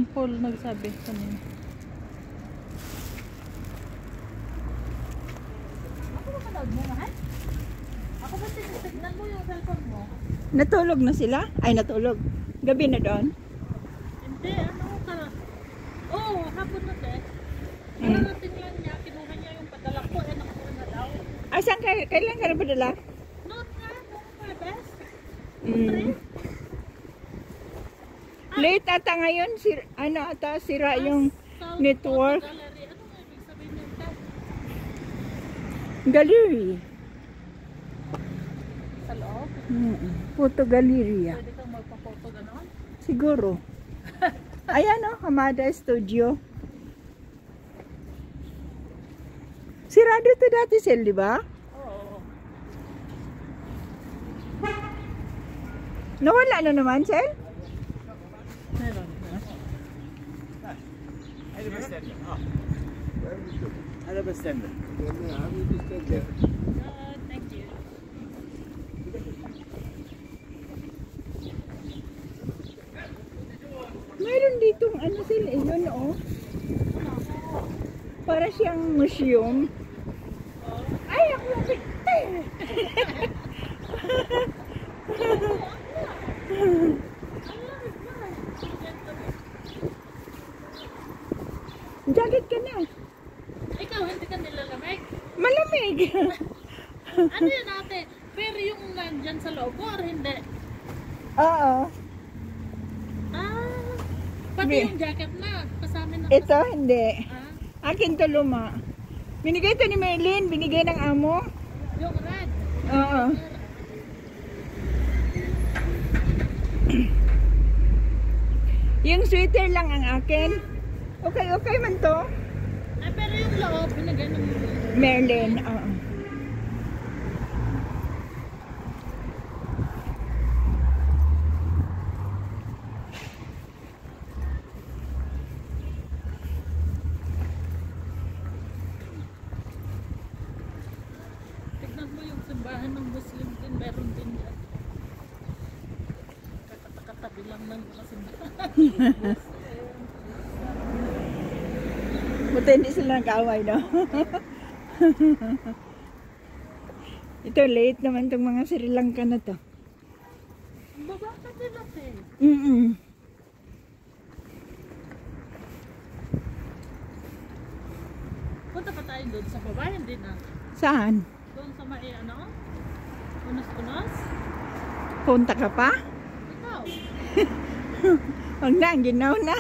Dimple nagsabi kanina. Ako ba panood mo, mahal? Ako ba titignan mo yung cellphone mo? Natulog na sila? Ay, natulog. Gabi na doon? Hindi, ano ka? Oo, hapon na te. Parating lang niya, kinuha niya yung padala ko, nakuha na daw. Saan kailan ka na padala? Note nga, noong Pabes. Late ata ngayon, sira yung network. Gallery. Ano nga ibig sabihin yung tab? Gallery. Sa loob? Photo gallery. Pwede kang magpa-photo gano'n? Siguro. Ayan o, Hamada Studio. Sirado to dati, Sel, di ba? Oo. Nawala na naman, Sel? Meron. Hadi bestämmer. Hadi bestämmer. Thank you. Mayroon ditong ano sila, yun o. Para siyang museum. Ay, ako yung picture! Jacket ka na. Ikaw, hindi ka nilalamig? Malamig. Ano yan ate? Pero yung nandyan sa loob or hindi? Oo. Pati Hindi. yung jacket na. Kasama na. Ito, hindi. Ah, Akin to luma. Binigay to ni Merlin. Binigay ng amo. yung red. Oo. Yung sweater lang ang akin. Okay, okay man to. Ay, pero yung loob, binigay ng Merlin, oo. Tignan mo yung simbahan ng Muslim din, meron din yan. Katabi lang ng mga simbahan. Buti hindi sila nag-away, no? Ito, late naman itong mga Sri Lanka na to. Baba ka nila eh. Punta pa tayo doon sa baba, hindi na. Saan? Doon sa may ano? Unos-unos? Punta ka pa? Ikaw. Huwag na, ginaw na.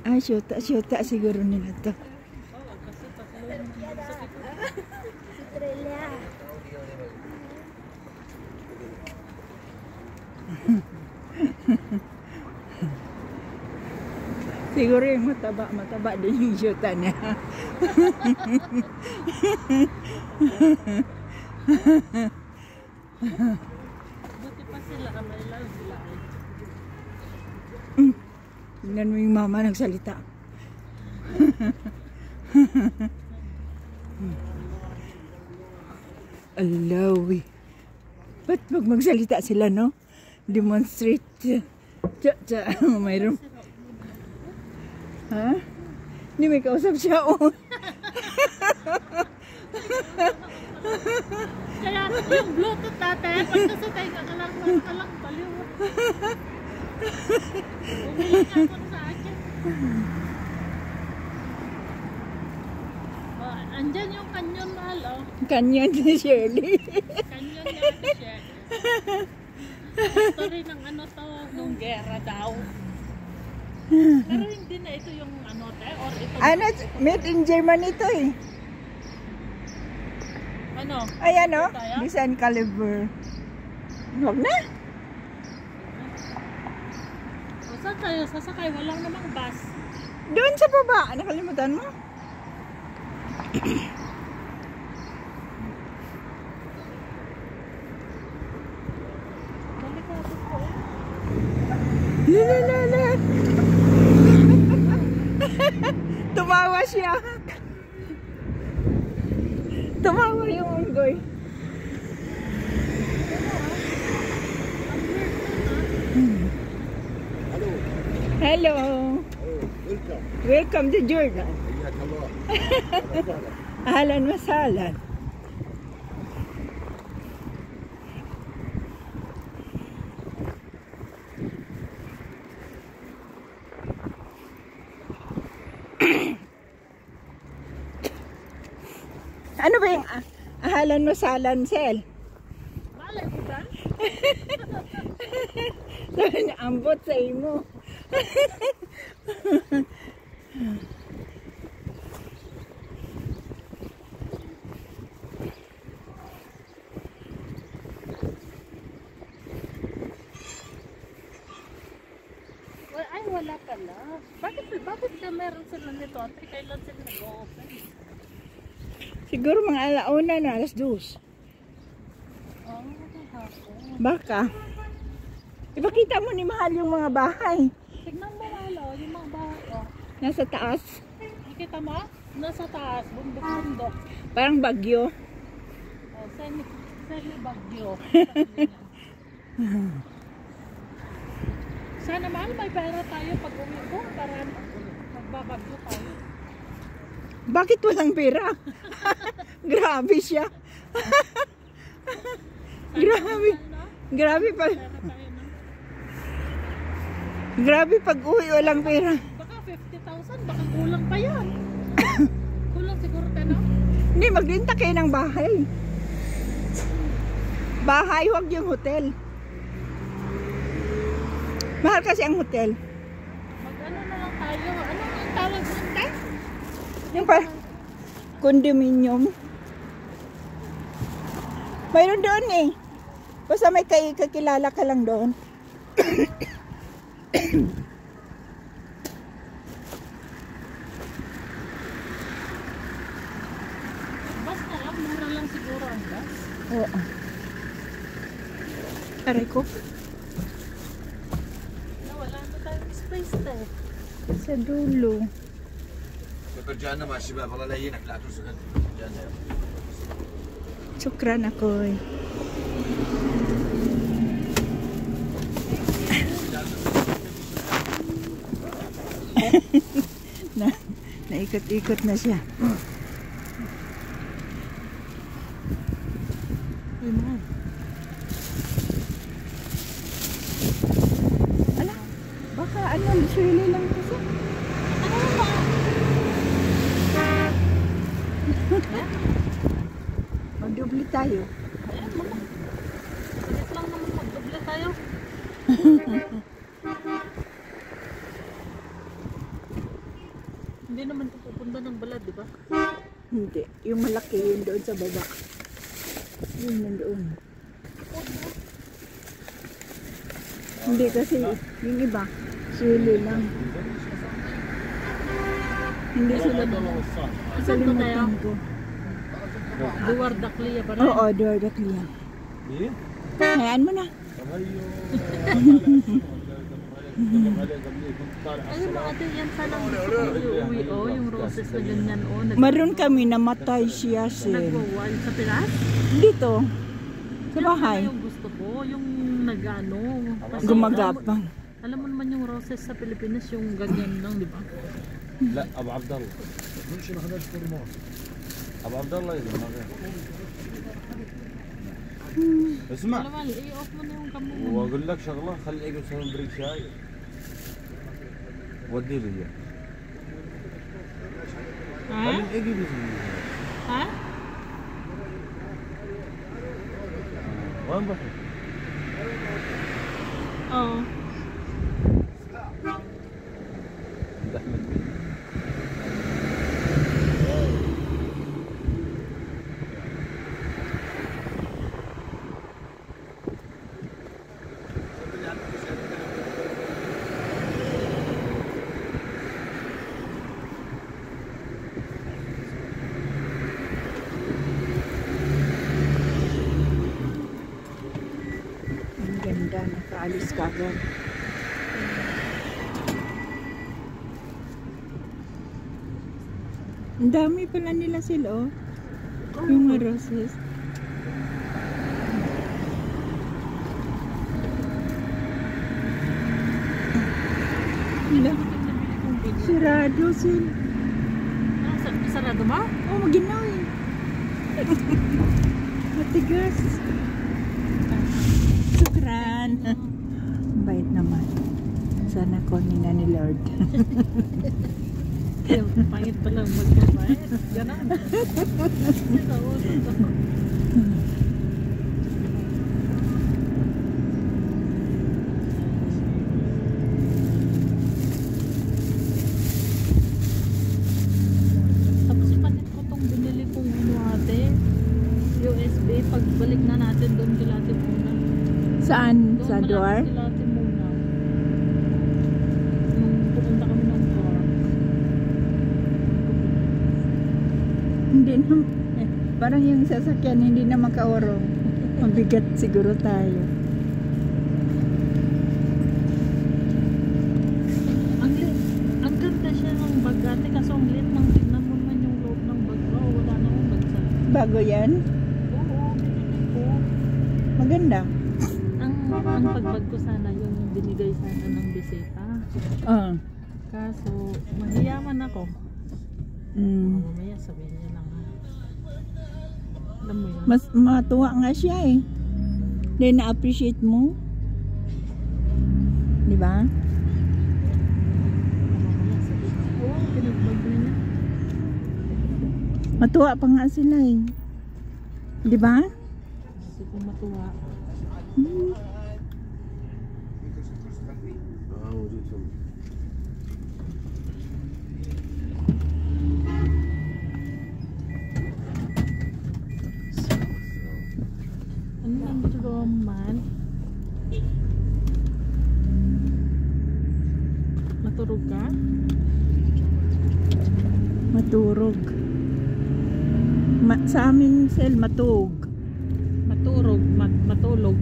Ay, syuta siguro nila to. Oo, kasi tatlo yung sakit. Siguro yung mataba din yung syuta niya. Buti pa sila, may lang sila. Tingnan mo yung mama nagsalita. Alawi. Ba't pag magsalita sila, no? Demonstrate. Mayroon. Ha? Hindi may kausap siya, oh. Kaya yung Bluetooth dati, pag nasatay ka lang baliw. Bumili ka ako sa akin. Oh, andyan yung kanyon mahal, oh. Kanyan ni Shirley. Kanyon niya ate siya. Story ng ano to, nung gera daw. Pero hindi na ito yung ano te, or ito. Ano, made in Germany to eh. Ano? Ay, ano? Tayo? Design caliber. Huwag na. O saan tayo sasakay? Walang namang bus. Doon sa baba. Nakalimutan mo? Delikado po. Lalala. Tumawa siya. Tumawa yung unggoy. Hello. Welcome. Welcome to Jordan. حياك الله. Ahlan masalan. Ano ba yung ahlan masalan, Sel? Malay ko ba? Sabi niya, ambot sa imo. Ay, wala pala. Bakit ka meron sila nito? Ate, kailan sila nag-open? Siguro mga alauna na, alas 2. Oh, hapon. Baka. Ipakita mo ni Mahal yung mga bahay. Tignan mo malo, yung mga bahay, oh. Nasa taas. Nakita mo? Nasa taas, bundok-bundok. Parang bagyo. Oh, semi bagyo. Sana mahal, may pera tayo pag uwi ko para magbabagyo tayo. Bakit walang pera? Grabe siya. Grabe. Grabe pa. Pera tayo na. Grabe pag uwi walang pera. Baka 50,000, baka kulang pa yan. Kulang siguro tayo, no? Hindi, magrenta kayo ng bahay. Bahay, huwag yung hotel. Mahal kasi ang hotel. Mag-ano na lang tayo. Ano ang tawag nun tayo? Yung pa, condominium. Mayroon doon eh. Basta may kakilala ka lang doon. Bus na lang, mura lang siguro ang bus. Oo. Aray ko. Wala na tayong space tayo. Sa dulo. رجعنا مع الشباب والله لا يهينك لا ترسل رجعنا. Sukran ako eh. Naikot-ikot na siya. Ay, mahal. Ala, baka ano, suwili lang kasi. Magdubli tayo. Bilis lang naman magdoble tayo. Hindi naman ito pupunta ng balad, di ba? Hindi, yung malaki yun doon sa baba. Yun doon. Hindi kasi yung iba, suwili lang. Hindi sila salimutan ko. Duwar Dakliya pa rin. Oo, Dordak liyan. مين؟ Hayaan mo na. Ayun mga ate, yan sana ang gusto kong iuwi, oh. Yung roses na ganyan, oh. Maroon kami, namatay siya, Sel. Nagwawild sa Pinas. Dito, sa bahay. Yung gusto ko, yung nag-ano. Kasi Gumagapang. Alam mo naman yung roses sa Pilipinas, yung ganyan lang, di ba? لا ابو عبد الله. مش ما خدش فورمه. ابو عبد الله يقول ما غير. اسمع Alam mo, i-off mo na yung kamo mo. واقول لك شغله خلي اجي يسوي بريك شاي. ودي لي اياه. Ha? خلي اجي بيسوي. Ha? وين بحر؟ Oo. عند احمد. Ang ganda, nakaalis ka agad. Ang dami pala nila sila, oh. Yung mga roses. Ang sarado sil. Sarado ba? Oh, maginaw eh. Matigas. Sukran. Bait naman. Sana kunin na ni Lord. Pangit pala magbabayad. Ganon. Tapos ipanit ko tong binili kong ano ate. USB. Pagbalik na natin doon kilati muna. Saan? Doon Sa na door? natin kilati muna. Nung pupunta kami ng park. Hindi na. Parang yung sasakyan hindi na makaurong. Mabigat siguro tayo. Ang ganda siya ng bag ate kaso ang liit ng tignan mo naman yung loob ng bag ko. Wala na akong bagsak. Bago yan? Oo, binili ko. Maganda. Ang pagbag ko sana yung binigay sana ng bisita. Ah. Kaso mahiyaman ako. Mm. Mamaya sabihin niya lang ha. Alam mo yun? Mas matuwa nga siya eh. Then na-appreciate mo. Di ba? Mamaya sabihin niya. Oo, pinagbag na niya. Matuwa pa nga sila eh. Di ba? Kasi kung matuwa. Hmm. موجود ثم Ano lang ginagawa mo man? Maturog ka? Maturog. Sa amin, Sel, matug. Maturog, matulog.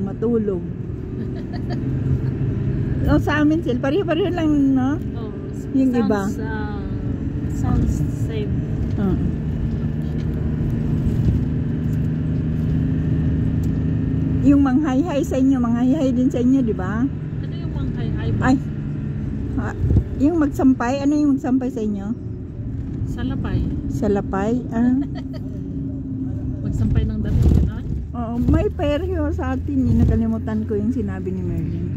Matulog. O sa amin, Sel, pareho-pareho lang, no? Oh, Yung iba. Sounds same. Yung manghay-hay sa inyo, manghay-hay din sa inyo, di ba? Ano yung manghay-hay ba? Ay, yung magsampay, ano yung magsampay sa inyo? Salapay. Salapay? Magsampay ng damit, gano'n? Oo, may pareho sa atin, nakalimutan ko yung sinabi ni Merlin.